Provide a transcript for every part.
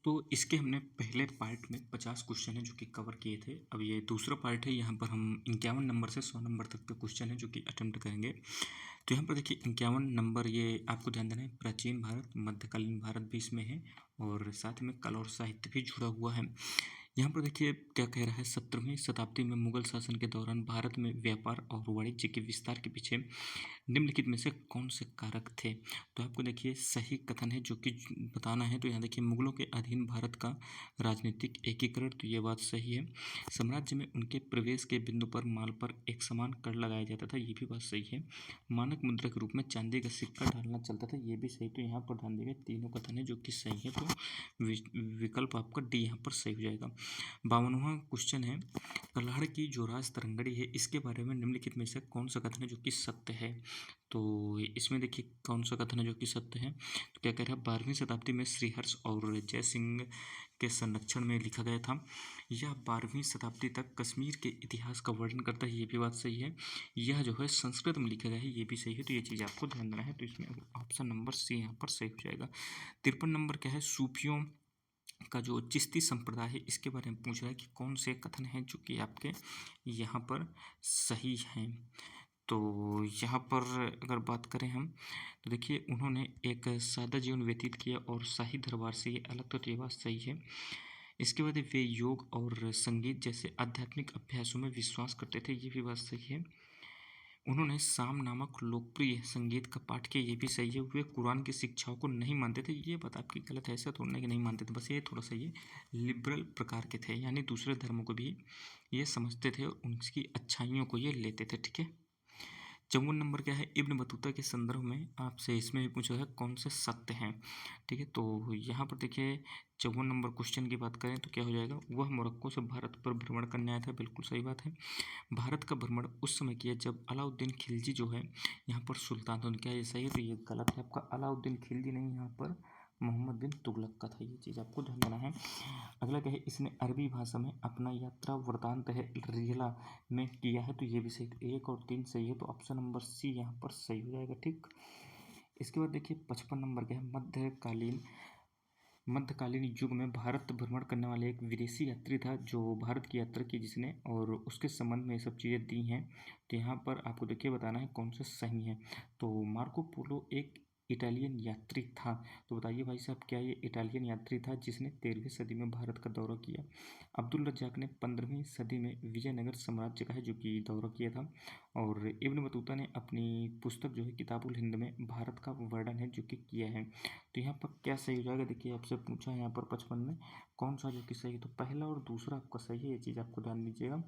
तो इसके हमने पहले पार्ट में 50 क्वेश्चन है जो कि कवर किए थे। अब ये दूसरा पार्ट है, यहाँ पर हम 51 नंबर से 100 नंबर तक के क्वेश्चन है जो कि अटेम्प्ट करेंगे। तो यहाँ पर देखिए 51 नंबर, ये आपको ध्यान देना है, प्राचीन भारत, मध्यकालीन भारत भी इसमें है और साथ में कला और साहित्य भी जुड़ा हुआ है। यहाँ पर देखिए क्या कह रहा है, 17वीं शताब्दी में मुगल शासन के दौरान भारत में व्यापार और वाणिज्य के विस्तार के पीछे निम्नलिखित में से कौन से कारक थे। तो आपको देखिए सही कथन है जो कि बताना है। तो यहाँ देखिए मुगलों के अधीन भारत का राजनीतिक एकीकरण, तो ये बात सही है। साम्राज्य में उनके प्रवेश के बिंदु पर माल पर एक समान कर लगाया जाता था, ये भी बात सही है। मानक मुद्रा के रूप में चांदी का सिक्का डालना चलता था, ये भी सही। तो यहाँ पर ध्यान देंगे तीनों कथन है जो कि सही है, तो विकल्प आपका डी यहाँ पर सही हो जाएगा। 52वां क्वेश्चन है, कल्हड़ की जो राज तरंगड़ी है इसके बारे में निम्नलिखित में से कौन सा कथन है जो कि सत्य है। तो इसमें देखिए कौन सा कथन है जो कि सत्य है। तो क्या कह रहा है, 12वीं शताब्दी में श्रीहर्ष और जय सिंह के संरक्षण में लिखा गया था। यह 12वीं शताब्दी तक कश्मीर के इतिहास का वर्णन करता है, ये भी बात सही है। यह जो है संस्कृत में लिखा गया है, ये भी सही है। तो ये चीज़ आपको ध्यान देना है। तो इसमें ऑप्शन नंबर सी यहाँ पर सही हो जाएगा। 53 नंबर क्या है, सूफियों का जो चिश्ती संप्रदाय है इसके बारे में पूछ रहा है कि कौन से कथन हैं जो कि आपके यहाँ पर सही हैं। तो यहाँ पर अगर बात करें हम, तो देखिए उन्होंने एक सादा जीवन व्यतीत किया और शाही दरबार से ये अलग, तो ये बात सही है। इसके बाद वे योग और संगीत जैसे आध्यात्मिक अभ्यासों में विश्वास करते थे, ये भी बात सही है। उन्होंने शाम नामक लोकप्रिय संगीत का पाठ किया, ये भी सही है। वे कुरान की शिक्षाओं को नहीं मानते थे, ये बात आपकी गलत है। ऐसा थोड़ा ना कि नहीं मानते थे, बस ये थोड़ा सा ये लिबरल प्रकार के थे, यानी दूसरे धर्मों को भी ये समझते थे और उनकी अच्छाइयों को ये लेते थे, ठीक है। 54 नंबर क्या है, इब्न बतूता के संदर्भ में आपसे इसमें भी पूछा है कौन से सत्य हैं, ठीक है। तो यहाँ पर देखिए 54 नंबर क्वेश्चन की बात करें तो क्या हो जाएगा, वह मोरक्को से भारत पर भ्रमण करने आया था, बिल्कुल सही बात है। भारत का भ्रमण उस समय किया जब अलाउद्दीन खिलजी जो है यहाँ पर सुल्तान था। क्या ये सही है? तो ये गलत है आपका, अलाउद्दीन खिलजी नहीं, यहाँ पर मोहम्मद बिन तुगलक का था, ये चीज़ आपको ध्यान देना है। अगला क्या है, इसने अरबी भाषा में अपना यात्रा वृतांत है रिहला में किया है, तो ये भी सही। 1 और 3 सही है, तो ऑप्शन नंबर सी यहाँ पर सही हो जाएगा, ठीक। इसके बाद देखिए 55 नंबर क्या है, मध्यकालीन युग में भारत भ्रमण करने वाले एक विदेशी यात्री था जो भारत की यात्रा की जिसने, और उसके संबंध में ये सब चीज़ें दी हैं। तो यहाँ पर आपको देखिए बताना है कौन सा सही है। तो मार्को पोलो एक इटालियन यात्री था। तो बताइए भाई साहब, क्या ये इटालियन यात्री था जिसने 13वीं सदी में भारत का दौरा किया। अब्दुल रज्जाक ने 15वीं सदी में विजयनगर साम्राज्य का है जो कि दौरा किया था। और इब्न बतूता ने अपनी पुस्तक जो है किताबुल हिंद में भारत का वर्णन है जो कि किया है। तो यहाँ पर क्या सही हो जाएगा, देखिए आपसे पूछा है यहाँ पर 55 में कौन सा जो कि सही है, तो पहला और दूसरा आपका सही है, ये चीज़ आपको ध्यान दीजिएगा।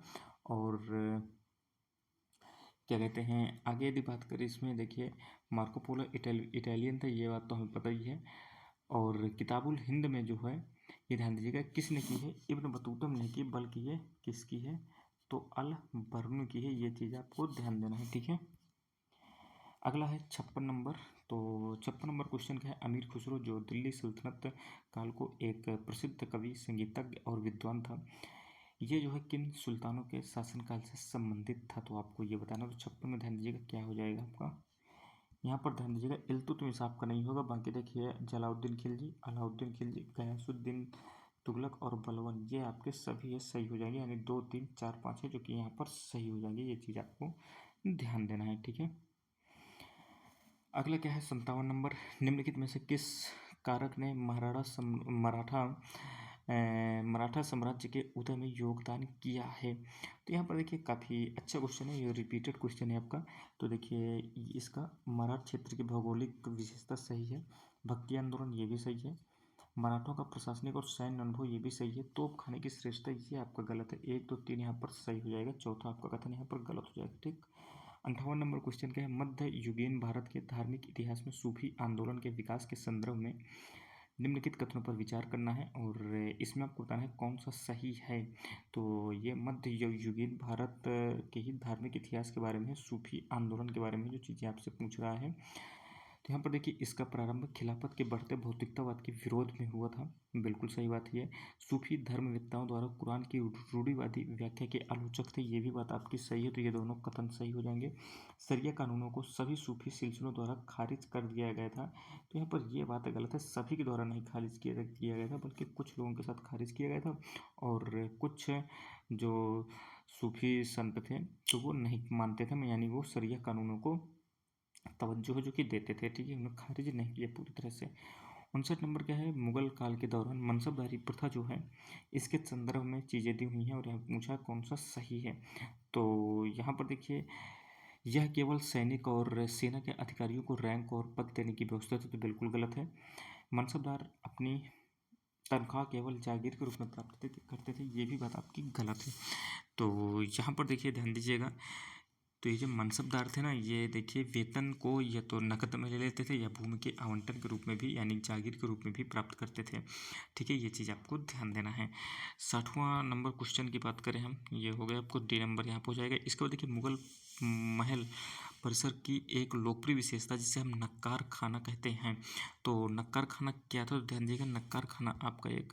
और क्या कहते हैं, आगे यदि बात करें इसमें देखिए मार्को पोलो इटालियन था, ये बात तो हमें पता ही है। और किताबुल हिंद में जो है ये ध्यान दीजिएगा किसने की है, इब्न बतूता ने की, बल्कि ये किसकी है, तो अल बर्न की है, ये चीज़ आपको ध्यान देना है, ठीक है। अगला है 56 नंबर। तो 56 नंबर क्वेश्चन क्या है, अमीर खुसरो जो दिल्ली सल्तनत काल को एक प्रसिद्ध कवि, संगीतज्ञ और विद्वान था, ये जो है किन सुल्तानों के शासनकाल से संबंधित था, तो आपको ये बताना। तो 56 में ध्यान दीजिएगा क्या हो जाएगा आपका, यहाँ पर ध्यान दीजिएगा इल्तुतमिश आपका नहीं होगा, बाकी देखिए जलाउद्दीन खिलजी, अलाउद्दीन खिलजी, गयासुद्दीन तुगलक और बलवन, ये आपके सभी ये सही हो जाएंगे, यानी 2 3 4 5 है जो कि यहाँ पर सही हो जाएंगे, ये चीज़ आपको ध्यान देना है, ठीक है। अगला क्या है 57 नंबर, निम्नलिखित में से किस कारक ने मराठा साम्राज्य के उदय में योगदान किया है। तो यहाँ पर देखिए काफ़ी अच्छा क्वेश्चन है, ये रिपीटेड क्वेश्चन है आपका। तो देखिए इसका मराठ क्षेत्र की भौगोलिक विशेषता सही है, भक्ति आंदोलन ये भी सही है, मराठों का प्रशासनिक और सैन्य अनुभव ये भी सही है, तोप खाने की श्रेष्ठता ये आपका गलत है। 1 2 3 यहाँ पर सही हो जाएगा, चौथा आपका कथन यहाँ पर गलत हो जाएगा, ठीक। 58 नंबर क्वेश्चन क्या है, मध्य युगीन भारत के धार्मिक इतिहास में सूफी आंदोलन के विकास के संदर्भ में निम्नलिखित कथनों पर विचार करना है और इसमें आपको बताना है कौन सा सही है। तो ये मध्य युगीन भारत के ही धार्मिक इतिहास के बारे में, सूफी आंदोलन के बारे में जो चीज़ें आपसे पूछ रहा है। तो यहाँ पर देखिए इसका प्रारंभ खिलाफत के बढ़ते भौतिकतावाद के विरोध में हुआ था। बिल्कुल सही बात ये है। सूफी धर्मवेत्ताओं द्वारा कुरान की रूढ़िवादी व्याख्या के आलोचक थे, ये भी बात आपकी सही है, तो ये दोनों कथन सही हो जाएंगे। शरिया कानूनों को सभी सूफी सिलसिलों द्वारा खारिज कर दिया गया था, तो यहाँ पर ये बात गलत है। सभी के द्वारा नहीं खारिज किया गया था, बल्कि कुछ लोगों के साथ खारिज किया गया था, और कुछ जो सूफी संत थे तो वो नहीं मानते थे, यानी वो शरिया कानूनों को तवज्जो जो कि देते थे, ठीक है, उन्हें खारिज नहीं किया पूरी तरह से। 59 नंबर क्या है, मुगल काल के दौरान मनसबदारी प्रथा जो है इसके संदर्भ में चीज़ें दी हुई हैं, और यहाँ पूछा कौन सा सही है। तो यहाँ पर देखिए यह केवल सैनिक और सेना के अधिकारियों को रैंक और पद देने की व्यवस्था थी, तो बिल्कुल गलत है। मनसबदार अपनी तनख्वाह केवल जागीर के रूप में प्राप्त करते थे, ये भी बात आपकी गलत है। तो यहाँ पर देखिए ध्यान दीजिएगा, तो ये जो मनसबदार थे ना, ये देखिए वेतन को या तो नकद में ले लेते थे या भूमि के आवंटन के रूप में भी, यानी जागीर के रूप में भी प्राप्त करते थे, ठीक है, ये चीज़ आपको ध्यान देना है। 60वां नंबर क्वेश्चन की बात करें हम, ये हो गया आपको डी नंबर यहाँ पर हो जाएगा। इसके बाद देखिए मुगल महल परिसर की एक लोकप्रिय विशेषता जिसे हम नक्कार खाना कहते हैं, तो नक्कार खाना क्या था, तो ध्यान दीजिएगा, नक्कार खाना आपका एक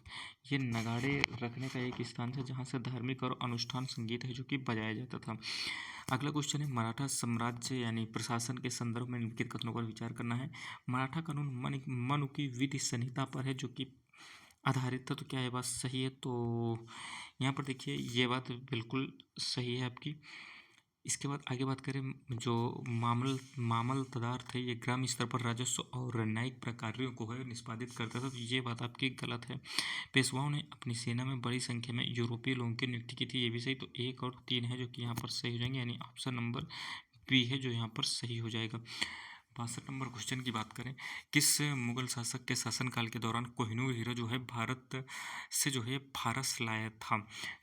ये नगाड़े रखने का एक स्थान था जहाँ से धार्मिक और अनुष्ठान संगीत है जो कि बजाया जाता था। अगला क्वेश्चन है मराठा साम्राज्य यानी प्रशासन के संदर्भ में निम्नलिखित कथनों पर विचार करना है। मराठा कानून मनु की विधि संहिता पर है जो कि आधारित था, तो क्या ये बात सही है, तो यहाँ पर देखिए ये बात बिल्कुल सही है आपकी। इसके बाद आगे बात करें, जो मामलतदार थे ये ग्राम स्तर पर राजस्व और न्यायिक प्रकार्यों को है निष्पादित करता था, तो ये बात आपकी गलत है। पेशवाओं ने अपनी सेना में बड़ी संख्या में यूरोपीय लोगों की नियुक्ति की थी, ये भी सही, तो 1 और 3 है जो कि यहाँ पर सही हो जाएंगे, यानी ऑप्शन नंबर बी है जो यहाँ पर सही हो जाएगा। 62 नंबर क्वेश्चन की बात करें, किस मुगल शासक के शासनकाल के दौरान कोहिनूर हीरा जो है भारत से जो है फारस लाया था,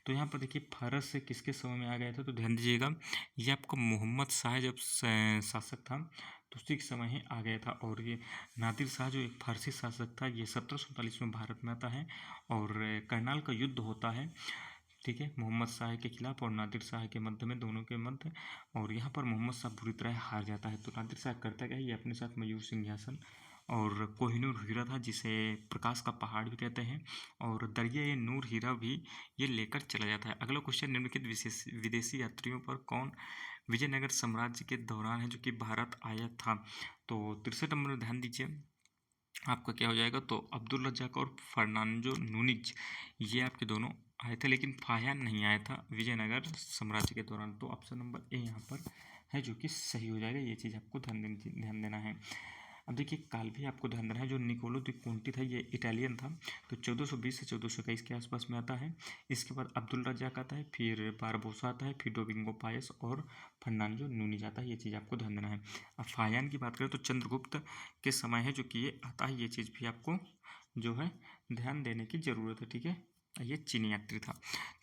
तो यहाँ पर देखिए फारस से किसके समय में आ गया था, तो ध्यान दीजिएगा ये आपका मोहम्मद शाह जब शासक था तो उसी के समय ही आ गया था। और ये नादिर शाह जो एक फारसी शासक था, ये 1747 में भारत में आता है, और करनाल का युद्ध होता है, ठीक है, मोहम्मद शाह के खिलाफ और नादिर शाह के मध्य में, दोनों के मध्य, और यहाँ पर मोहम्मद शाह बुरी तरह हार जाता है। तो नादिर शाह करता क्या है, ये अपने साथ मयूर सिंहासन और कोहिनूर हीरा था जिसे प्रकाश का पहाड़ भी कहते हैं, और दरिया नूर हीरा भी ये लेकर चला जाता है। अगला क्वेश्चन, निम्नलिखित विशेष विदेशी यात्रियों पर कौन विजयनगर साम्राज्य के दौरान है जो कि भारत आया था, तो 63 नंबर ध्यान दीजिए आपका क्या हो जाएगा, तो अब्दुल रज्जाक और फर्नांडो नूनिज ये आपके दोनों आए थे, लेकिन फाहियान नहीं आया था विजयनगर साम्राज्य के दौरान, तो ऑप्शन नंबर ए यहाँ पर है जो कि सही हो जाएगा, ये चीज़ आपको ध्यान देना है। अब देखिए काल भी आपको ध्यान देना है, जो निकोलो दी कोंटी था ये इटालियन था, तो 1420 से 1421 के आसपास में आता है। इसके बाद अब्दुल रज्जाक आता है, फिर बारबोसा आता है, फिर डोमिंगो पायस और फर्नांडो नूनिज आता है, ये चीज़ आपको ध्यान देना है। अब फाहियान की बात करें तो चंद्रगुप्त के समय है जो कि ये आता है, ये चीज़ भी आपको जो है ध्यान देने की ज़रूरत है, ठीक है, ये चीनी यात्री था।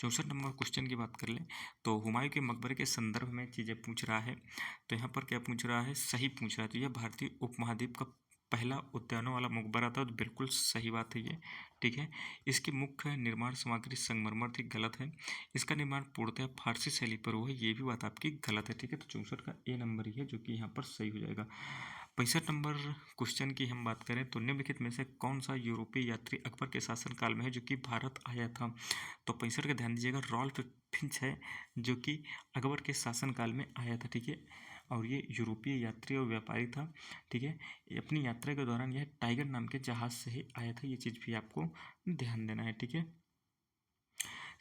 64 नंबर क्वेश्चन की बात कर लें, तो हुमायूं के मकबरे के संदर्भ में चीज़ें पूछ रहा है, तो यहाँ पर क्या पूछ रहा है, सही पूछ रहा है, तो यह भारतीय उपमहाद्वीप का पहला उद्यानों वाला मकबरा था, तो बिल्कुल सही बात है ये, ठीक है। इसकी मुख्य निर्माण सामग्री संगमरमर थी, गलत है। इसका निर्माण पूर्णतः फारसी शैली पर हुआ है, ये भी बात आपकी गलत है, ठीक है, तो 64 का ए नंबर ही है जो कि यहाँ पर सही हो जाएगा। 65 नंबर क्वेश्चन की हम बात करें, तो निम्नलिखित में से कौन सा यूरोपीय यात्री अकबर के शासनकाल में है जो कि भारत आया था, तो 65 का ध्यान दीजिएगा, रॉल्फ फिंच है जो कि अकबर के शासनकाल में आया था, ठीक है, और ये यूरोपीय यात्री और व्यापारी था, ठीक है। अपनी यात्रा के दौरान यह टाइगर नाम के जहाज से ही आया था, ये चीज़ भी आपको ध्यान देना है, ठीक है।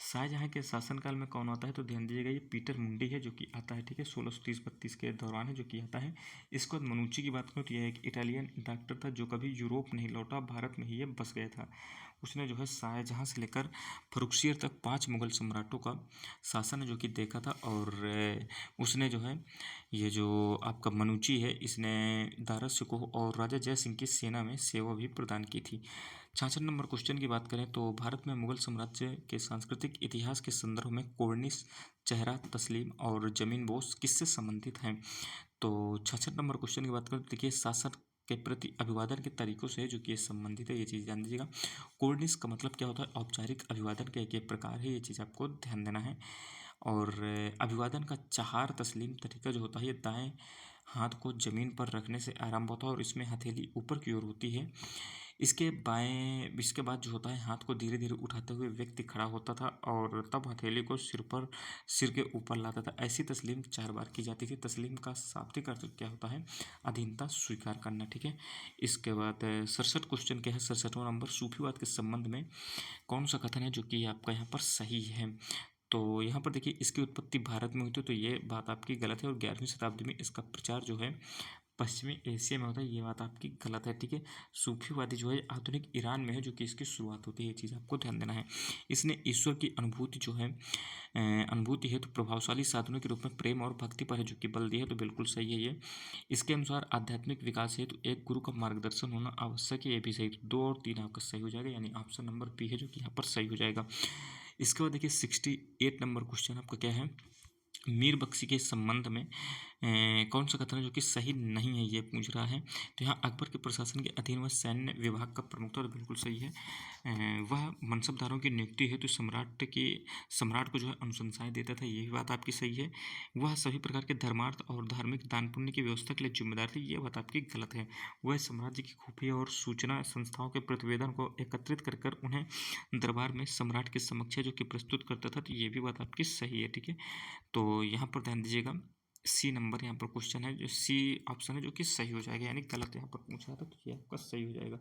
शाहजहाँ के शासनकाल में कौन आता है, तो ध्यान दीजिएगा ये पीटर मुंडी है जो कि आता है, ठीक है, 1630-32 के दौरान है जो कि आता है। इसके बाद मनुची की बात करूँ तो यह एक इटालियन डॉक्टर था जो कभी यूरोप नहीं लौटा, भारत में ही ये बस गया था। उसने जो है शाहजहाँ से लेकर फरुखसियर तक 5 मुगल सम्राटों का शासन है जो कि देखा था, और उसने जो है ये जो आपका मनुची है इसने दारा शिकोह और राजा जय सिंह की सेना में सेवा भी प्रदान की थी। 66 नंबर क्वेश्चन की बात करें, तो भारत में मुगल साम्राज्य के सांस्कृतिक इतिहास के संदर्भ में कोर्निश, चेहरा, तस्लीम और जमीन बोस किससे संबंधित हैं, तो 66 नंबर क्वेश्चन की बात करें तो देखिए शासन के प्रति अभिवादन के तरीकों से जो कि ये संबंधित है, ये चीज़ ध्यान दीजिएगा। कोर्निश का मतलब क्या होता है, औपचारिक अभिवादन के एक प्रकार है, ये चीज़ आपको ध्यान देना है। और अभिवादन का 4 तस्लीम तरीका जो होता है, ये दाएँ हाथ को जमीन पर रखने से आरंभ होता है और इसमें हथेली ऊपर की ओर होती है। इसके बाद जो होता है, हाथ को धीरे धीरे उठाते हुए व्यक्ति खड़ा होता था और तब हथेली को सिर के ऊपर लाता था। ऐसी तस्लीम 4 बार की जाती थी। तस्लीम का शाब्दिक अर्थ क्या होता है? अधीनता स्वीकार करना। ठीक है। इसके बाद 67 क्वेश्चन क्या है, 67वां नंबर, सूफीवाद के संबंध में कौन सा कथन है जो कि आपका यहाँ पर सही है? तो यहाँ पर देखिए, इसकी उत्पत्ति भारत में हुई थी, तो ये बात आपकी गलत है। और 11वीं शताब्दी में इसका प्रचार जो है पश्चिमी एशिया में होता है, ये बात आपकी गलत है। ठीक है। सूफीवादी जो है आधुनिक ईरान में है, जो कि इसकी शुरुआत होती है। ये चीज़ आपको ध्यान देना है। इसने ईश्वर की अनुभूति जो है अनुभूति है तो प्रभावशाली साधनों के रूप में प्रेम और भक्ति पर है, जो कि बल दिया है, तो बिल्कुल सही है ये। इसके अनुसार आध्यात्मिक विकास है तो एक गुरु का मार्गदर्शन होना आवश्यक है, ये भी सही। तो 2 और 3 आपका सही हो जाएगा, यानी ऑप्शन नंबर बी है जो कि यहाँ पर सही हो जाएगा। इसके बाद देखिए 68 नंबर क्वेश्चन आपका क्या है, मीर बख्शी के संबंध में कौन सा कथन है जो कि सही नहीं है, ये पूछ रहा है। तो यहाँ अकबर के प्रशासन के अधीन वह सैन्य विभाग का प्रमुख था, तो बिल्कुल सही है। वह मनसबदारों की नियुक्ति हेतु सम्राट को जो है अनुशंसाएं देता था, ये भी बात आपकी सही है। वह सभी प्रकार के धर्मार्थ और धार्मिक दान पुण्य की व्यवस्था के लिए जिम्मेदार थी, ये बात आपकी गलत है। वह साम्राज्य की खुफिया और सूचना संस्थाओं के प्रतिवेदन को एकत्रित कर उन्हें दरबार में सम्राट के समक्ष जो कि प्रस्तुत करता था, तो ये भी बात आपकी सही है। ठीक है। तो यहाँ पर ध्यान दीजिएगा, सी नंबर यहाँ पर क्वेश्चन है, जो सी ऑप्शन है जो कि सही हो जाएगा, यानी गलत यहाँ पर पूछा था, तो ये आपका सही हो जाएगा।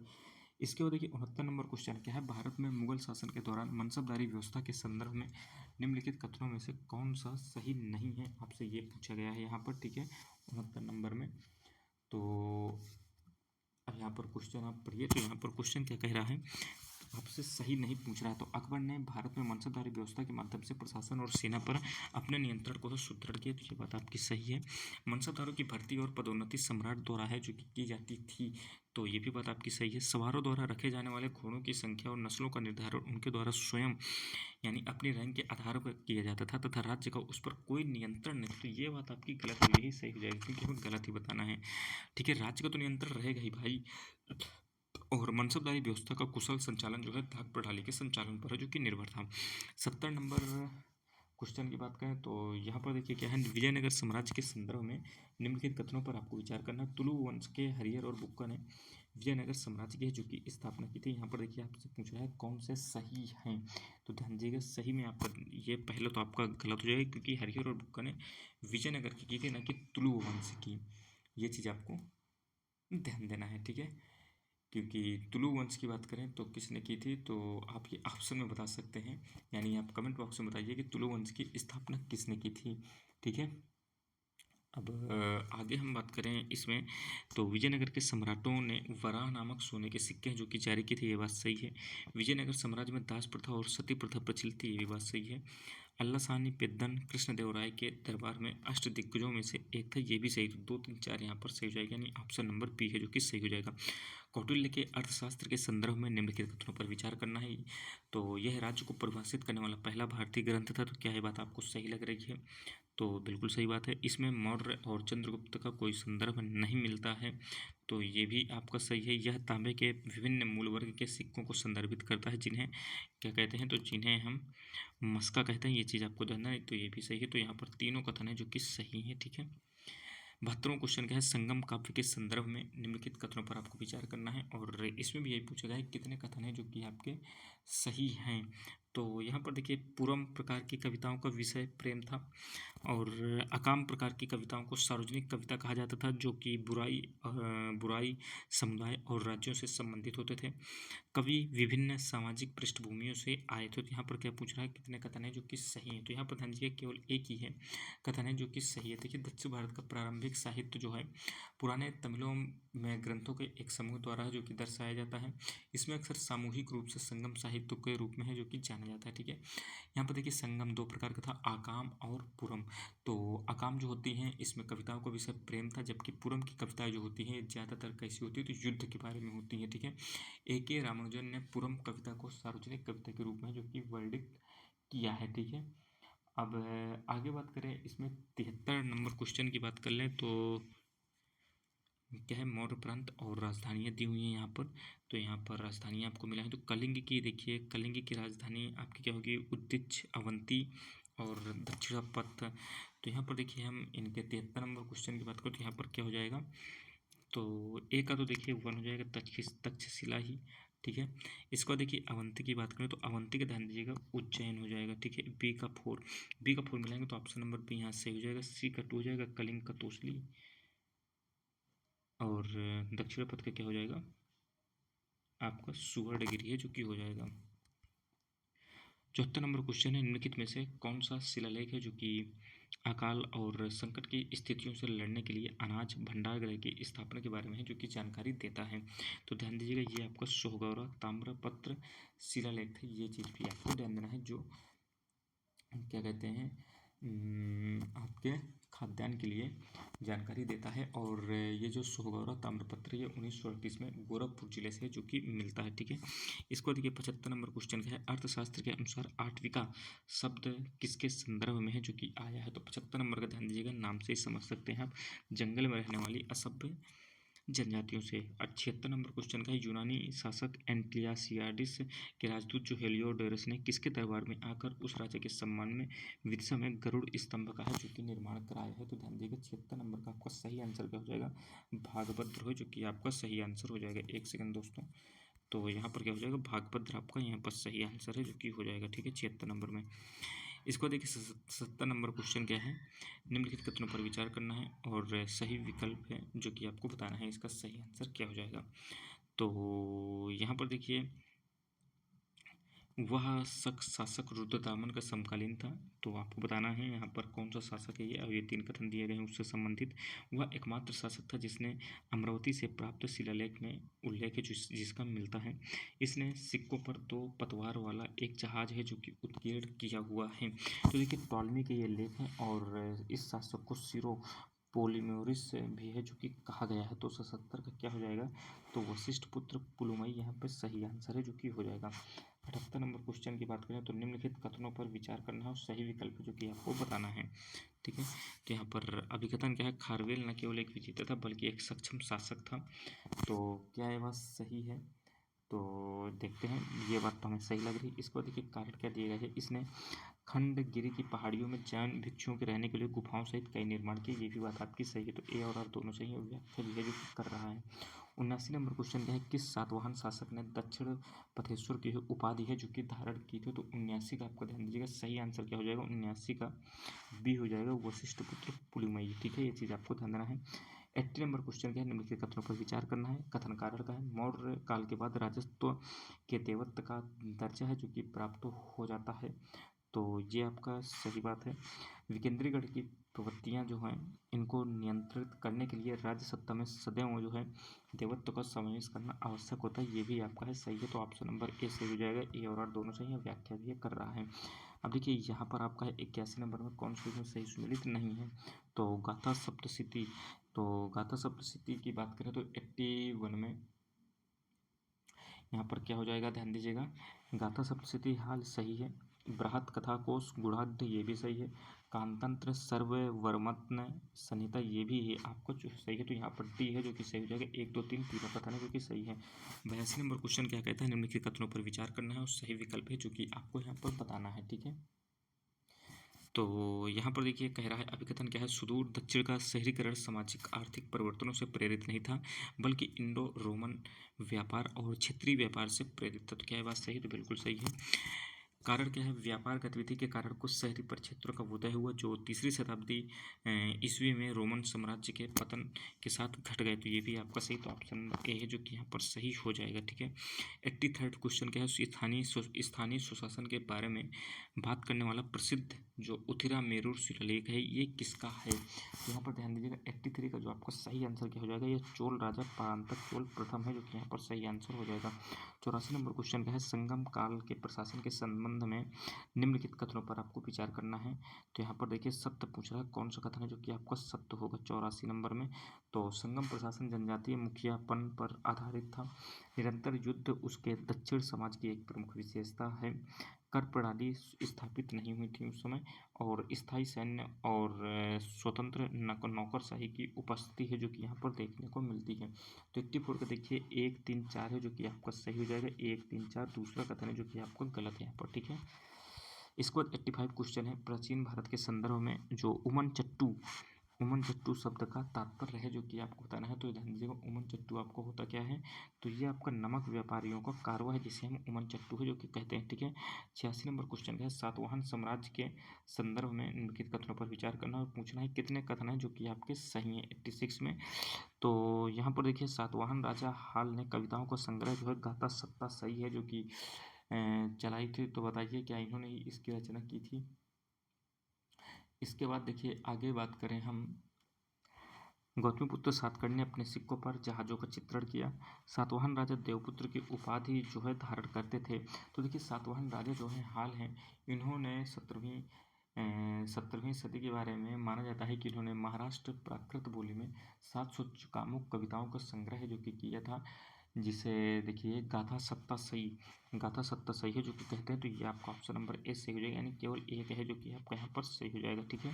इसके बाद देखिए 69 नंबर क्वेश्चन क्या है, भारत में मुगल शासन के दौरान मनसबदारी व्यवस्था के संदर्भ में निम्नलिखित कथनों में से कौन सा सही नहीं है, आपसे ये पूछा गया है यहाँ पर। ठीक है। 69 नंबर में तो अब यहाँ पर क्वेश्चन आप पढ़िए, तो यहाँ पर क्वेश्चन क्या कह रहा है, आपसे सही नहीं पूछ रहा है। तो अकबर ने भारत में मनसबदारी व्यवस्था के माध्यम से प्रशासन और सेना पर अपने नियंत्रण को सुदृढ़ किया, तो ये बात आपकी सही है। मनसबदारों की भर्ती और पदोन्नति सम्राट द्वारा है जो कि की जाती थी, तो ये भी बात आपकी सही है। सवारों द्वारा रखे जाने वाले घोड़ों की संख्या और नस्लों का निर्धारण उनके द्वारा स्वयं, यानी अपनी रैंक के आधार पर किया जाता था तथा राज्य का उस पर कोई नियंत्रण नहीं, तो ये बात आपकी गलत है, यही सही हो जाएगी, क्योंकि हमें गलत ही बताना है। ठीक है। राज्य का तो नियंत्रण रहेगा ही भाई, और मनसबदारी व्यवस्था का कुशल संचालन जो है डाक प्रणाली के संचालन पर है, जो कि निर्भर था। 70 नंबर क्वेश्चन की बात करें तो यहाँ पर देखिए क्या है, विजयनगर साम्राज्य के संदर्भ में निम्नलिखित कथनों पर आपको विचार करना है। तुलु वंश के हरिहर और बुक्का ने विजयनगर साम्राज्य की जो कि स्थापना की थी। यहाँ पर देखिए आपसे पूछ रहा है कौन से सही हैं, तो ध्यान दीजिएगा, सही में आपका ये पहले तो आपका गलत हो जाएगा, क्योंकि हरिहर और बुक्का ने विजयनगर की थी, ना कि तुलु वंश की। ये चीज़ आपको ध्यान देना है। ठीक है। क्योंकि तुलु वंश की बात करें तो किसने की थी, तो आप ये ऑप्शन में बता सकते हैं, यानी आप कमेंट बॉक्स में बताइए कि तुलु वंश की स्थापना किसने की थी। ठीक है। अब आगे हम बात करें इसमें, तो विजयनगर के सम्राटों ने वराह नामक सोने के सिक्के जो कि जारी किए थे, ये बात सही है। विजयनगर साम्राज्य में दास प्रथा और सती प्रथा प्रचलित थी, ये भी बात सही है। अल्लासानी पेद्दन कृष्णदेवराय के दरबार में अष्टदिग्गजों में से एक था, ये भी सही। तो 2 3 4 यहाँ पर सही हो जाएगा, यानी ऑप्शन नंबर बी है जो कि सही हो जाएगा। कौटिल्य के अर्थशास्त्र के संदर्भ में निम्नलिखित कथनों पर विचार करना है। तो यह राज्य को परिभाषित करने वाला पहला भारतीय ग्रंथ था, तो क्या ये बात आपको सही लग रही है? तो बिल्कुल सही बात है। इसमें मौर्य और चंद्रगुप्त का कोई संदर्भ नहीं मिलता है, तो ये भी आपका सही है। यह तांबे के विभिन्न मूल वर्ग के सिक्कों को संदर्भित करता है, जिन्हें क्या कहते हैं, तो जिन्हें हम मस्का कहते हैं, ये चीज़ आपको जानना है, तो ये भी सही है। तो यहाँ पर तीनों कथन है जो कि सही है। ठीक है। 72वां क्वेश्चन क्या है, संगम काव्य के संदर्भ में निम्नलिखित कथनों पर आपको विचार करना है, और इसमें भी यही पूछा गया है कितने कथन हैं जो कि आपके सही हैं। तो यहाँ पर देखिए, पूरम प्रकार की कविताओं का विषय प्रेम था, और अकाम प्रकार की कविताओं को सार्वजनिक कविता कहा जाता था, जो कि बुराई समुदाय और राज्यों से संबंधित होते थे। कवि विभिन्न सामाजिक पृष्ठभूमियों से आए थे। तो यहाँ पर क्या पूछ रहा है, कितने कथन है जो कि सही है, तो यहाँ पर ध्यान दीजिए केवल एक ही है कथन है जो कि सही है। देखिए, दक्षिण भारत का प्रारंभिक साहित्य जो है पुराने तमिलों में ग्रंथों के एक समूह द्वारा है जो कि दर्शाया जाता है। इसमें अक्सर सामूहिक रूप से संगम साहित्य के रूप में है जो कि जाना जाता है। ठीक है। यहाँ पर देखिए, संगम 2 प्रकार का था, आकाम और पुरम। तो आकाम जो होती हैं इसमें कविताओं का विषय प्रेम था, जबकि पुरम की कविताएं जो होती हैं ज़्यादातर कैसी होती है, तो युद्ध के बारे में होती है। ठीक है। A.K. रामानुजन ने पुरम कविता को सार्वजनिक कविता के रूप में जो कि वर्णित किया है। ठीक है। अब आगे बात करें इसमें 73 नंबर क्वेश्चन की बात कर लें, तो क्या है, मौर्य प्रांत और राजधानियाँ दी हुई हैं यहाँ पर। तो यहाँ पर राजधानियाँ आपको मिला है, तो कलिंग की देखिए, कलिंग की राजधानी आपकी क्या होगी, उद्दिच, अवंती और दक्षिणापथ। तो यहाँ पर देखिए हम इनके 73 नंबर क्वेश्चन की बात करें तो यहाँ पर क्या हो जाएगा, तो ए का तो देखिए 1 हो जाएगा, तक्षशिला ही, ठीक है। इसको देखिए अवंती की बात करें तो अवंती का ध्यान दीजिएगा उज्जैन हो जाएगा, ठीक है। बी का 4 मिलाएंगे तो ऑप्शन नंबर बी यहाँ सही हो जाएगा। सी का 2 हो जाएगा, कलिंग का तोसली। और दक्षिण पथ का क्या हो जाएगा आपका, सुवर्णगिरी है, जो कि हो जाएगा। 74 नंबर क्वेश्चन है, निम्नलिखित में से कौन सा शिलालेख है जो कि अकाल और संकट की स्थितियों से लड़ने के लिए अनाज भंडार गृह की स्थापना के बारे में है, जो कि जानकारी देता है। तो ध्यान दीजिएगा, ये आपका सोहगौरा ताम्रपत्र शिलालेख है। ये चीज़ भी आपको ध्यान देना है, जो क्या कहते हैं आपके खाद्यान्न के लिए जानकारी देता है। और ये जो सोहगौरा ताम्रपत्र ये 1938 में गोरखपुर जिले से जो कि मिलता है, ठीक है। इसको देखिए 75 नंबर क्वेश्चन का है, अर्थशास्त्र के अनुसार आठविका शब्द किसके संदर्भ में है जो कि आया है। तो 75 नंबर का ध्यान दीजिएगा, नाम से ही समझ सकते हैं आप, जंगल में रहने वाली असभ्य जनजातियों से। 76 नंबर क्वेश्चन का है, यूनानी शासक एंटिलियासियाडिस के राजदूत जो हेलियोडोरस ने किसके दरबार में आकर उस राजा के सम्मान में विदिशा में गरुड़ स्तंभ का है जो कि निर्माण कराया है। तो ध्यान दीजिएगा 76 नंबर का आपका सही आंसर क्या हो जाएगा, भागभद्र हो, जो कि आपका सही आंसर हो जाएगा। एक सेकंड दोस्तों, तो यहाँ पर क्या हो जाएगा, भागभद्र आपका यहाँ पर सही आंसर है, जो कि हो जाएगा, ठीक है, 76 नंबर में। इसको देखिए 70 नंबर क्वेश्चन क्या है, निम्नलिखित कथनों पर विचार करना है और सही विकल्प है जो कि आपको बताना है, इसका सही आंसर क्या हो जाएगा। तो यहाँ पर देखिए, वह शासक रुद्रदामन का समकालीन था। तो आपको बताना है यहाँ पर कौन सा शासक है ये, और ये 3 कथन दिए गए हैं उससे संबंधित। वह एकमात्र शासक था जिसने अमरावती से प्राप्त शिलालेख में उल्लेख है जिसका मिलता है। इसने सिक्कों पर 2 पतवार वाला एक जहाज है जो कि उत्कीर्ण किया हुआ है। तो देखिए टॉलमी के ये लेख हैं, और इस शासक को सिरो पोलिमोरिस भी है जो कि कहा गया है। तो 77 का क्या हो जाएगा, तो वशिष्ठ पुत्र पुलुमई यहाँ पे सही आंसर है, जो कि हो जाएगा। 78 नंबर क्वेश्चन की बात करें तो निम्नलिखित कथनों पर विचार करना है और सही विकल्प जो कि आपको बताना है, ठीक है। तो यहाँ पर अभिकथन क्या है, खारवेल न केवल एक विजेता था बल्कि एक सक्षम शासक था। तो क्या ये बात सही है, तो देखते हैं, ये बात तो हमें सही लग रही है। इसको देखिए कारण क्या दिया गया है, इसने खंडगिरी की पहाड़ियों में जैन भिक्षुओं के रहने के लिए गुफाओं सहित कई निर्माण किए। ये भी बात आपकी सही है, तो ए और आर दोनों सही है, व्याख्या भी है जो कि कर रहा है। 79 नंबर क्वेश्चन क्या है, किस सातवाहन शासक ने दक्षिण पथेश्वर की उपाधि है जो कि धारण की थी। तो 79 का आपका ध्यान दीजिएगा, सही आंसर क्या हो जाएगा, 79 का बी हो जाएगा, वशिष्ठ पुत्र पुलुमई, ठीक है। ये चीज़ आपको ध्यान देना है। 80 नंबर क्वेश्चन क्या है, निम्नलिखित कथनों पर विचार करना है। कथन कारण का है, मौर्य काल के बाद राजस्व के देवत्व का दर्जा है जो कि प्राप्त हो जाता है। तो ये आपका सही बात है। विकेंद्रीकरण की प्रवृत्तियाँ जो हैं, इनको नियंत्रित करने के लिए राज्य सत्ता में सदैव जो है देवत्व का समावेश करना आवश्यक होता है। ये भी आपका है सही है, तो ऑप्शन नंबर ए सही हो जाएगा। ए और आर दोनों सही है, व्याख्या भी कर रहा है। अब देखिए यहाँ पर आपका है 81 नंबर में कौन सी में सही सुमेलित नहीं है, तो गाथा सप्तशती। तो गाथा सप्तशती की बात करें तो 81 में यहाँ पर क्या हो जाएगा, ध्यान दीजिएगा, गाथा सप्तशती हाल सही है। बृहत कथा कोश गुणाढ्य ये भी सही है। कांतंत्र सर्ववर्मत्न संहिता ये भी है आपको जो सही है। तो यहाँ पर डी है जो कि सही हो जाएगा। 1 2 3 तीनों कथन है जो कि सही है। 82 नंबर क्वेश्चन क्या कहता है, निम्नलिखित कथनों पर विचार करना है और सही विकल्प है जो कि आपको यहाँ पर बताना है, ठीक है। तो यहाँ पर देखिए कह रहा है, अभिकथन क्या है, सुदूर दक्षिण का शहरीकरण सामाजिक आर्थिक परिवर्तनों से प्रेरित नहीं था बल्कि इंडो रोमन व्यापार और क्षेत्रीय व्यापार से प्रेरित था। तो क्या है बात सही, तो बिल्कुल सही है। कारण क्या है, व्यापार गतिविधि के कारण कुछ शहरी परिक्षेत्रों का उदय हुआ जो 3री शताब्दी ईस्वी में रोमन साम्राज्य के पतन के साथ घट गए। तो ये भी आपका सही, तो ऑप्शन ए है जो कि यहाँ पर सही हो जाएगा, ठीक है। 83rd क्वेश्चन क्या है, स्थानीय सुशासन के बारे में बात करने वाला प्रसिद्ध जो उथिरामेरूर शिलालेख है ये किसका है। तो यहाँ पर ध्यान दीजिएगा 83 का जो आपका सही आंसर क्या हो जाएगा, ये चोल राजा परांतक चोल प्रथम है जो कि यहाँ पर सही आंसर हो जाएगा। 84 नंबर क्वेश्चन क्या है, संगम काल के प्रशासन के संबंध में निम्नलिखित कथनों पर आपको विचार करना है। तो यहाँ पर देखिए सत्य पूछ रहा है, कौन सा कथन है जो कि आपका सत्य होगा 84 नंबर में। तो संगम प्रशासन जनजातीय मुखियापन पर आधारित था। निरंतर युद्ध उसके दक्षिण समाज की एक प्रमुख विशेषता है। कर प्रणाली स्थापित नहीं हुई थी उस समय, और स्थायी सैन्य और स्वतंत्र नौकरशाही की उपस्थिति है जो कि यहाँ पर देखने को मिलती है। तो 84 का देखिए 1 3 4 है जो कि आपका सही हो जाएगा। 1 3 4 दूसरा कथन है जो कि आपका गलत है यहाँ पर, ठीक है। इसके बाद 85 क्वेश्चन है प्राचीन भारत के संदर्भ में जो उमन चट्टू शब्द का तात्पर्य है जो कि आपको बताना है। तो ध्यान दीजिएगा, उमन चट्टू आपको होता क्या है, तो ये आपका नमक व्यापारियों का कारवा है जिसे हम उमन चट्टू है जो कि कहते हैं। ठीक है, 86 नंबर क्वेश्चन है सातवाहन साम्राज्य के संदर्भ में निम्नलिखित कथनों पर विचार करना और पूछना है कितने कथन है जो कि आपके सही है 86 में। तो यहाँ पर देखिए सातवाहन राजा हाल ने कविताओं का संग्रह जो है गाथा सत्ता सही है जो कि चलाई थी। तो बताइए क्या इन्होंने इसकी रचना की थी। इसके बाद देखिए आगे बात करें हम, गौतमीपुत्र सातकर्णी ने अपने सिक्कों पर जहाज़ों का चित्रण किया। सातवाहन राजा देवपुत्र की उपाधि जो है धारण करते थे। तो देखिए सातवाहन राजा जो है हाल हैं, इन्होंने 17वीं सदी के बारे में माना जाता है कि इन्होंने महाराष्ट्र प्राकृत बोली में 700 कामुक कविताओं का संग्रह जो कि किया था, जिसे देखिए गाथा सत्ता सही है जो कि कहते हैं। तो ये आपका ऑप्शन नंबर ए सही हो जाएगा, यानी केवल एक है जो कि आपका यहाँ पर सही हो जाएगा। ठीक है,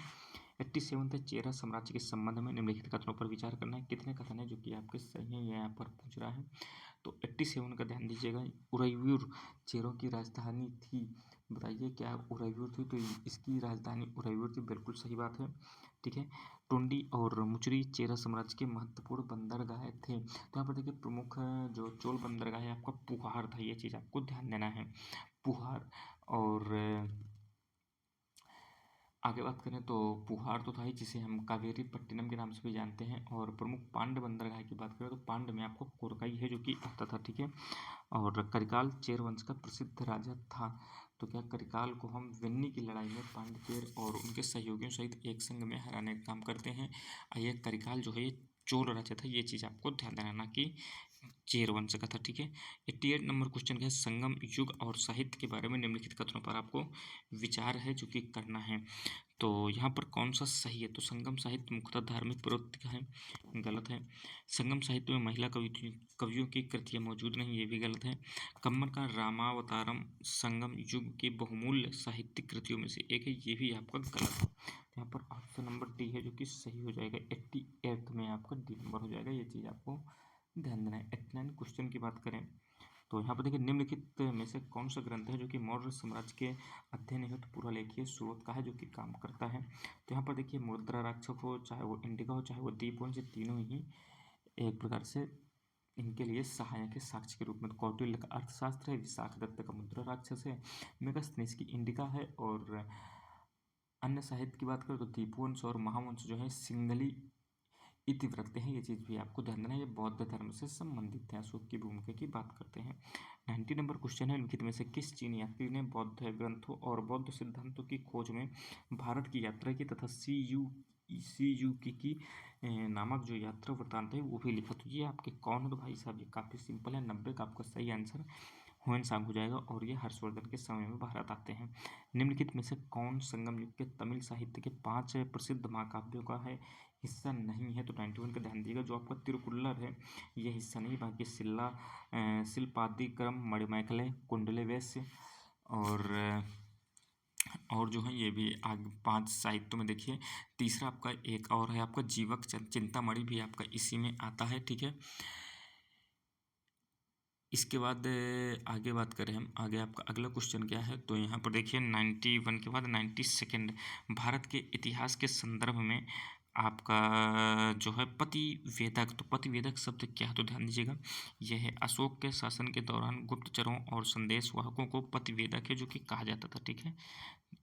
87 है चेरा साम्राज्य के संबंध में निम्नलिखित कथनों पर विचार करना है। कितने कथन है जो कि आपके सही है, ये यहाँ पर पूछ रहा है। तो 87 का ध्यान दीजिएगा, उरैयूर चेरों की राजधानी थी। बताइए क्या उरैयूर थी, तो इसकी राजधानी उरैयूर थी, बिल्कुल सही बात है। ठीक है, टुंडी और मुचरी चेरा साम्राज्य के महत्वपूर्ण बंदरगाह थे। तो यहाँ पर देखिए प्रमुख जो चोल बंदरगाह है आपका पुहार था, ये चीज़ आपको ध्यान देना है, पुहार। और आगे बात करें तो पुहार तो था ही, जिसे हम कावेरी पट्टिनम के नाम से भी जानते हैं। और प्रमुख पांड्य बंदरगाह की बात करें तो पांड्य में आपको कोरकाई है जो कि आता था। ठीक है, और करिकाल चेर वंश का प्रसिद्ध राजा था। तो क्या करिकाल को हम वेन्नी की लड़ाई में पांड्यचेर और उनके सहयोगियों सहित एक संघ में हराने का काम करते हैं। ये करिकाल जो है ये चोल राजा था, ये चीज़ आपको ध्यान देना, ना कि चेर वंश का था। ठीक है, 88 नंबर क्वेश्चन का है संगम युग और साहित्य के बारे में निम्नलिखित कथनों पर आपको विचार है जो कि करना है। तो यहाँ पर कौन सा सही है, तो संगम साहित्य मुख्यतः धार्मिक प्रवृत्ति का है, गलत है। संगम साहित्य में महिला कवियों की कृतियाँ मौजूद नहीं, ये भी गलत है। कम्मर का रामावतारम संगम युग की बहुमूल्य साहित्यिक कृतियों में से एक है, ये भी आपका गलत है। यहाँ पर ऑप्शन नंबर डी है जो कि सही हो जाएगा, 88 में आपका डी नंबर हो जाएगा, ये चीज़ आपको ध्यान देना है। 89 क्वेश्चन की बात करें तो यहाँ पर देखिए निम्नलिखित में से कौन सा ग्रंथ है जो कि मौर्य साम्राज्य के अध्ययन हेतु पुरालेखीय स्रोत का है जो कि काम करता है। तो यहाँ पर देखिए मुद्रा राक्षक हो, चाहे वो इंडिका हो, चाहे वो दीपवंश, ये तीनों ही एक प्रकार से इनके लिए सहायक है साक्ष्य के रूप में। कौटिल्य का अर्थशास्त्र है, विशाख दत्त का मुद्रा राक्षस है, मेगास्थनीज की इंडिका है। और अन्य साहित्य की बात करें तो दीपवंश और महावंश जो है सिंगली इतिवृत्त हैं, ये चीज़ भी आपको ध्यान देना है, ये बौद्ध धर्म से संबंधित है। अशोक की भूमिका की बात करते हैं। 90 नंबर क्वेश्चन है निम्नलिखित में से किस चीनी यात्री ने बौद्ध ग्रंथों और बौद्ध सिद्धांतों की खोज में भारत की यात्रा की तथा सी यू की नामक जो यात्रा वृत्तांत है वो भी लिखा। तो ये आपके कौन है, तो भाई साहब ये काफ़ी सिंपल है, 90 का आपका सही आंसर ह्वेनसांग हो जाएगा। और ये हर्षवर्धन के समय में भारत आते हैं। निम्नलिखित में से कौन संगम युग के तमिल साहित्य के 5 प्रसिद्ध महाकाव्यों का है हिस्सा नहीं है, तो 91 का ध्यान दिएगा, जो आपका तिरुकुल्लर है ये हिस्सा नहीं, बाकी शिल्पादिक्रम, मणिमेखले, कुंडले वैश्य और जो है ये भी आगे 5 साहित्यों में देखिए। तीसरा आपका एक और है आपका जीवक चिंतामणि भी आपका इसी में आता है। ठीक है, इसके बाद आगे बात करें हम, आगे आपका अगला क्वेश्चन क्या है, तो यहाँ पर देखिए 91 के बाद 92 भारत के इतिहास के संदर्भ में आपका जो है पतिवेदक। तो पतिवेदक शब्द क्या है, तो ध्यान दीजिएगा, यह है अशोक के शासन के दौरान गुप्तचरों और संदेशवाहकों को पतिवेदक है जो कि कहा जाता था। ठीक है,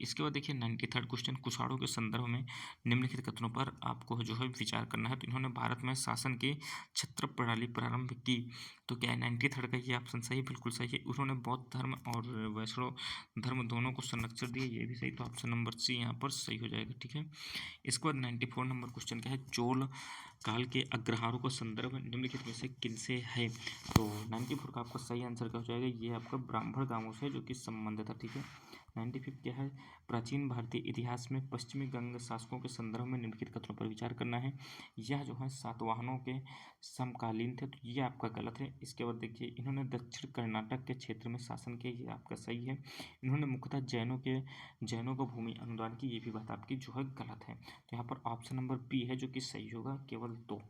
इसके बाद देखिए 93 क्वेश्चन कुषाणों के संदर्भ में निम्नलिखित कथनों पर आपको जो है विचार करना है। तो इन्होंने भारत में शासन की छत्र प्रणाली प्रारंभ की। तो क्या है 93 का ये ऑप्शन सही, बिल्कुल सही है। उन्होंने बौद्ध धर्म और वैष्णव धर्म दोनों को संरक्षण दिया, ये भी सही, तो ऑप्शन नंबर सी यहाँ पर सही हो जाएगा। ठीक है, इसके बाद 94 नंबर क्वेश्चन क्या है, चोल काल के अग्रहारों का संदर्भ निम्नलिखित में से किनसे है। तो 94 का आपका सही आंसर क्या हो जाएगा, ये आपका ब्राह्मण गांवों से जो कि संबंधित है। ठीक है, 95 क्या है, प्राचीन भारतीय इतिहास में पश्चिमी गंग शासकों के संदर्भ में निम्नलिखित कथनों पर विचार करना है। यह जो है सातवाहनों के समकालीन थे, तो ये आपका गलत है। इसके बाद देखिए इन्होंने दक्षिण कर्नाटक के क्षेत्र में शासन किया, ये आपका सही है। इन्होंने मुख्यतः जैनों को भूमि अनुदान की, ये भी बात आपकी जो है गलत है। तो यहाँ पर ऑप्शन नंबर बी है जो कि सही होगा, केवल 2।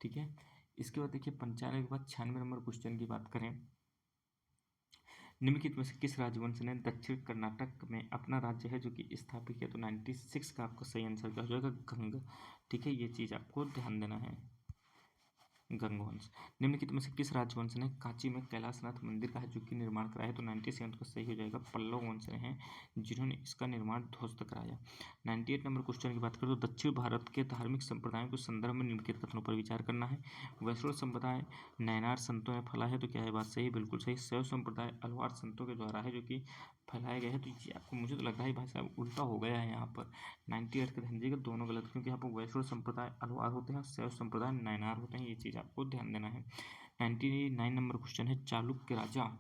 ठीक है, इसके बाद देखिए 95 के बाद 96 नंबर क्वेश्चन की बात करें निम्नलिखित में से किस राजवंश ने दक्षिण कर्नाटक में अपना राज्य है जो कि स्थापित किया? तो 96 का आपका सही आंसर क्या हो जाएगा? गंग। ठीक है, ये चीज़ आपको ध्यान देना है। गंगवंश। निम्नलिखित में से किस राजवंश ने कांची में कैलाशनाथ मंदिर का है जो कि निर्माण कराया है? तो 97 का सही हो जाएगा। पल्लव वंश रहे हैं जिन्होंने इसका निर्माण ध्वस्त कराया। 98 नंबर क्वेश्चन की बात करें तो दक्षिण भारत के धार्मिक संप्रदायों के संदर्भ में निम्नलिखित कथनों पर विचार करना है। वैष्णव संप्रदाय नयनार संतों ने फैला है, तो क्या है बात सही? बिल्कुल सही। शैव संप्रदाय अलवार संतों के द्वारा है जो कि फैलाया गया है। तो ये आपको, मुझे तो लग रहा है भाई साहब उल्टा हो गया है यहाँ पर। 98 का ध्यान दीजिएगा, दोनों गलत, क्योंकि यहाँ पर वैष्णव संप्रदाय अलवार होते हैं और शैव संप्रदाय नयनार होते हैं। ये चीज़ आपको ध्यान देना है। 99 नंबर क्वेश्चन है, चालुक्य राजा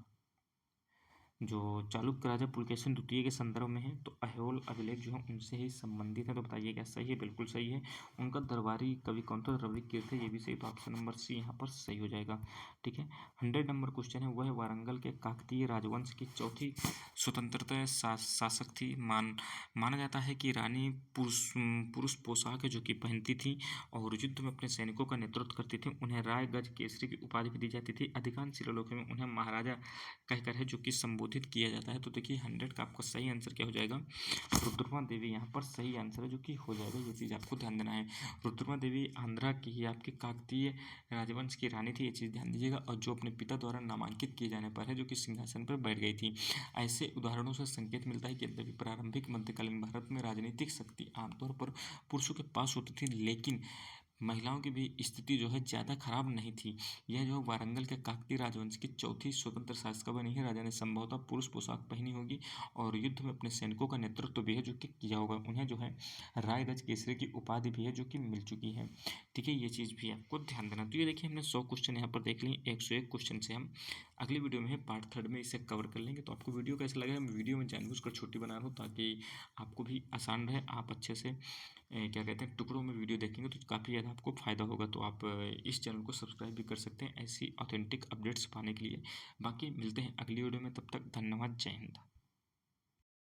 जो चालुक्य राजा पुलकेशिन द्वितीय के संदर्भ में है, तो ऐहोल अभिलेख जो है उनसे ही संबंधित है। तो बताइए क्या सही है? बिल्कुल सही है। उनका दरबारी कवि कौन था? रवि कीर्त है, ये भी सही। तो ऑप्शन नंबर सी यहाँ पर सही हो जाएगा। ठीक है। 100 नंबर क्वेश्चन है, वह वारंगल के काकतीय राजवंश की चौथी स्वतंत्रता शासक थी। माना जाता है कि रानी पुरुष पोशाक जो कि पहनती थी और युद्ध में अपने सैनिकों का नेतृत्व करती थी। उन्हें राय गज केसरी की उपाधि भी दी जाती थी। अधिकांश शिलालेखों में उन्हें महाराजा कहकर है जो कि संबोधित किया जाता है। तो देखिए 100 का आपका सही आंसर क्या हो जाएगा? रुद्रमा देवी यहाँ पर सही आंसर है जो कि हो जाएगा। ये चीज़ आपको ध्यान देना है। रुद्रमा देवी आंध्रा की ही आपके काकतीय राजवंश की रानी थी, ये चीज़ ध्यान दीजिएगा, और जो अपने पिता द्वारा नामांकित किए जाने पर है जो कि सिंहासन पर बैठ गई थी। ऐसे उदाहरणों से संकेत मिलता है कि यद्यपि प्रारंभिक मध्यकालीन भारत में राजनीतिक शक्ति आमतौर पर पुरुषों के पास होती थी, लेकिन महिलाओं की भी स्थिति जो है ज़्यादा खराब नहीं थी। यह जो वारंगल के काकतीय राजवंश की चौथी स्वतंत्र शासिका बनी है। राजा ने संभवतः पुरुष पोशाक पहनी होगी और युद्ध में अपने सैनिकों का नेतृत्व भी है जो कि किया होगा। उन्हें जो है रायगढ़ केसरी की उपाधि भी है जो कि मिल चुकी है। ठीक है, ये चीज़ भी आपको ध्यान देना। तो ये देखिए हमने 100 क्वेश्चन यहाँ पर देख लिए। 101 क्वेश्चन से हम अगली वीडियो में पार्ट 3 में इसे कवर कर लेंगे। तो आपको वीडियो कैसा लगा? मैं वीडियो में जानबूझकर छोटी बना रहा हूँ ताकि आपको भी आसान रहे, आप अच्छे से क्या कहते हैं टुकड़ों में वीडियो देखेंगे तो काफ़ी ज़्यादा आपको फ़ायदा होगा। तो आप इस चैनल को सब्सक्राइब भी कर सकते हैं ऐसी ऑथेंटिक अपडेट्स पाने के लिए। बाकी मिलते हैं अगली वीडियो में, तब तक धन्यवाद, जय हिंद।